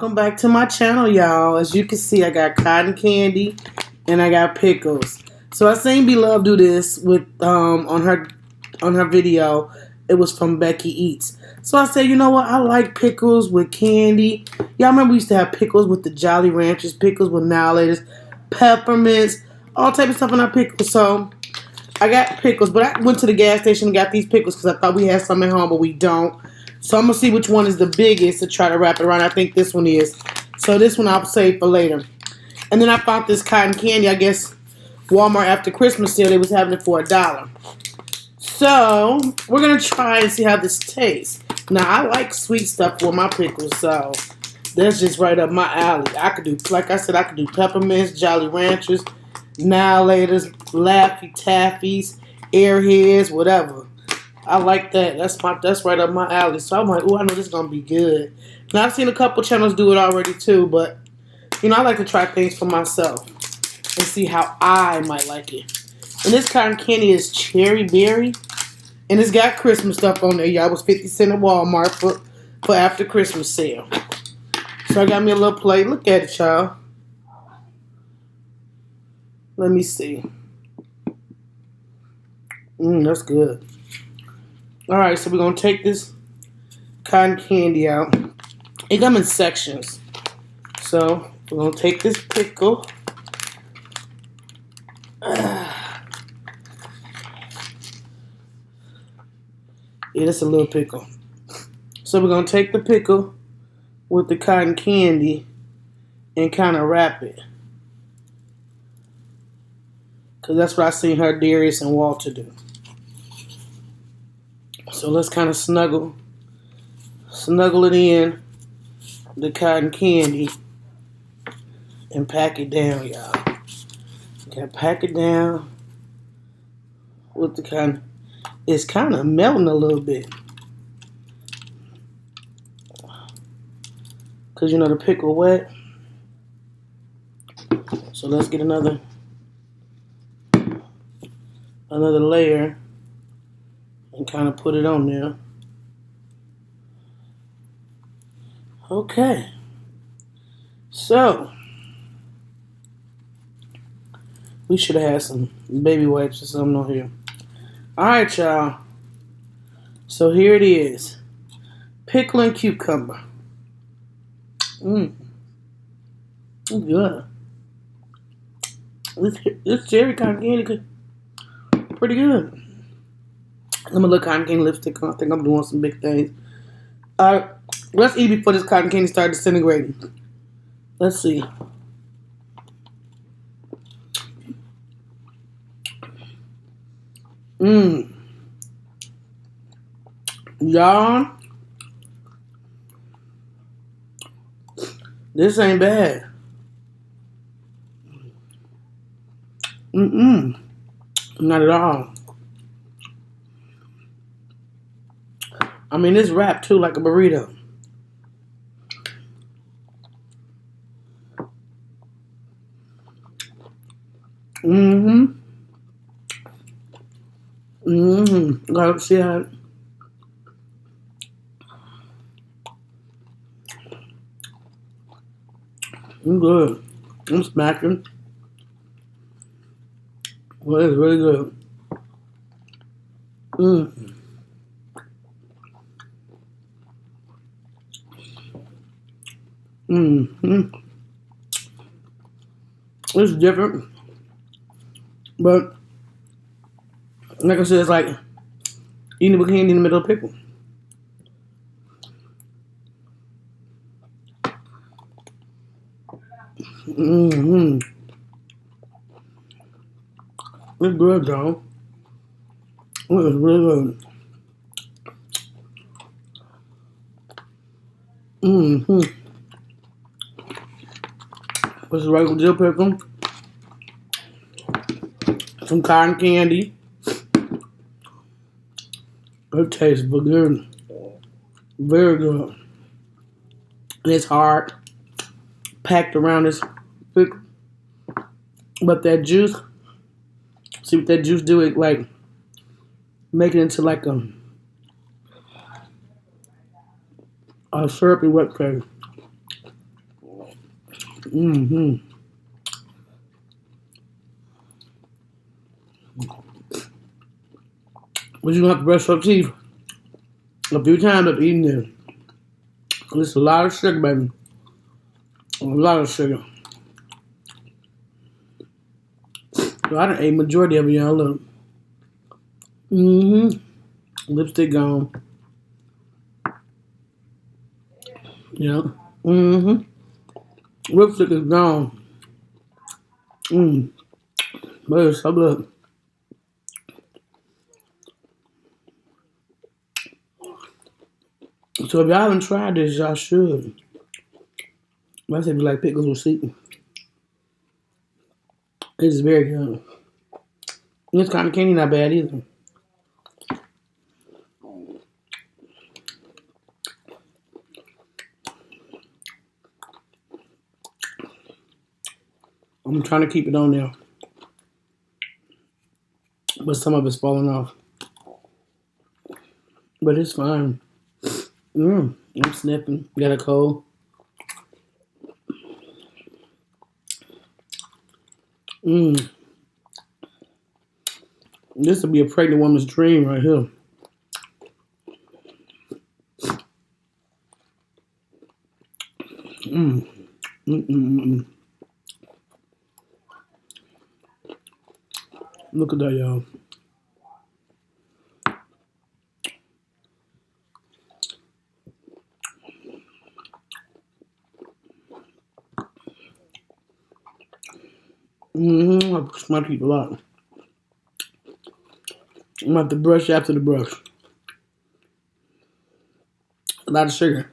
Welcome back to my channel, y'all. As you can see, I got cotton candy and I got pickles. So I seen Beloved do this with on her video. It was from Becky Eats. So I said, you know what? I like pickles with candy. Y'all remember we used to have pickles with the Jolly Ranchers, pickles with now laters, peppermints, all type of stuff in our pickles. So I got pickles, but I went to the gas station and got these pickles because I thought we had some at home, but we don't. So I'm going to see which one is the biggest to try to wrap it around. I think this one is. So this one I'll save for later. And then I found this cotton candy. I guess Walmart after Christmas sale, they was having it for $1. So we're going to try and see how this tastes. Now, I like sweet stuff for my pickles, so that's just right up my alley. I could do, like I said, I could do peppermints, Jolly Ranchers, now laters, Laffy Taffies, Airheads, whatever. I like that. That's right up my alley. So I'm like, oh, I know this is gonna be good. Now I've seen a couple channels do it already too, but you know, I like to try things for myself and see how I might like it. And this cotton candy is cherry berry, and it's got Christmas stuff on there. Y'all, it was 50 cents at Walmart for after Christmas sale. So I got me a little plate. Look at it, y'all. Let me see. That's good. Alright, so we're going to take this cotton candy out. It comes in sections. So we're going to take this pickle. Yeah, that's a little pickle. So we're going to take the pickle with the cotton candy and kind of wrap it. Because that's what I seen her, Darius, and Walter do. So let's kind of snuggle it in the cotton candy and pack it down, y'all. Okay, pack it down with the cotton. It's kind of melting a little bit. Because, you know, the pickle wet. So let's get another layer and kind of put it on there. Okay. So we should have had some baby wipes or something on here. Alright, y'all. So here it is. Pickle and cucumber. It's good. This cherry cotton candy pretty good. I'm gonna look cotton candy lipstick on. I think I'm doing some big things. Alright, let's eat before this cotton candy starts disintegrating. Let's see. Y'all, this ain't bad. Not at all. I mean, it's wrapped too like a burrito. Gotta see how. I'm good. I'm smacking. Well, it's really good. It's different, but like I said, it's like eating with candy in the middle of a pickle. It's good, though. It's really good. This is regular dill pickle. Some cotton candy. It tastes good. Very good. And it's hard. Packed around this pickle. But that juice, see what that juice do? It like make it into like a syrupy wet cake. Mm-hmm. But you gonna have to brush your teeth a few times after eating this. It's a lot of sugar, baby. A lot of sugar. So I done ate majority of it, y'all. Look. Mm-hmm. Lipstick gone. Yeah. Mm-hmm. Lipstick is gone. Mmm. But it's so good. So if y'all haven't tried this, y'all should. I said if you like pickles with sweet. It's very good. This kind of candy not bad either. I'm trying to keep it on there. But some of it's falling off. But it's fine. I'm sniffing. Got a cold. This would be a pregnant woman's dream right here. Look at that, y'all. I push my teeth a lot. I'm gonna have to brush after the brush. A lot of sugar.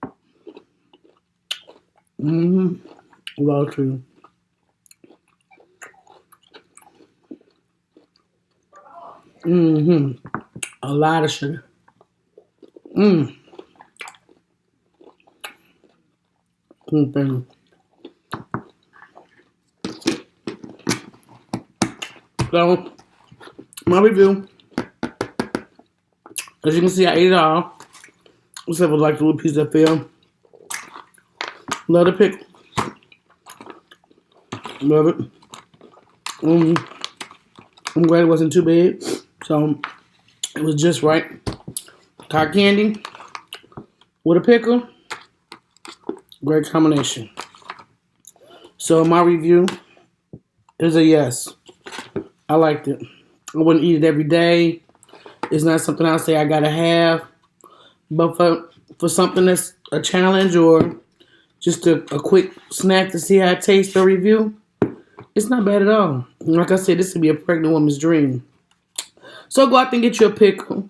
A lot of sugar. A lot of sugar. So, my review. As you can see, I ate it all. Except for like the little piece that fell. Love the pickle. Love it. I'm glad it wasn't too bad. So, it was just right. Cotton candy with a pickle. Great combination. So, my review is a yes. I liked it. I wouldn't eat it every day. It's not something I'll say I gotta have. But for something that's a challenge or just a quick snack to see how it tastes or review, it's not bad at all. Like I said, this would be a pregnant woman's dream. So go out and get you a pickle.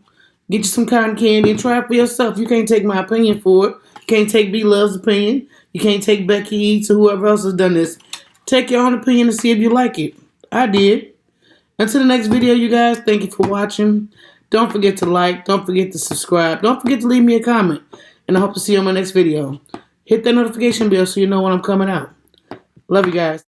Get you some cotton candy and try it for yourself. You can't take my opinion for it. You can't take B Love's opinion. You can't take Becky Eats or whoever else has done this. Take your own opinion and see if you like it. I did. Until the next video, you guys, thank you for watching. Don't forget to like. Don't forget to subscribe. Don't forget to leave me a comment. And I hope to see you on my next video. Hit that notification bell so you know when I'm coming out. Love you guys.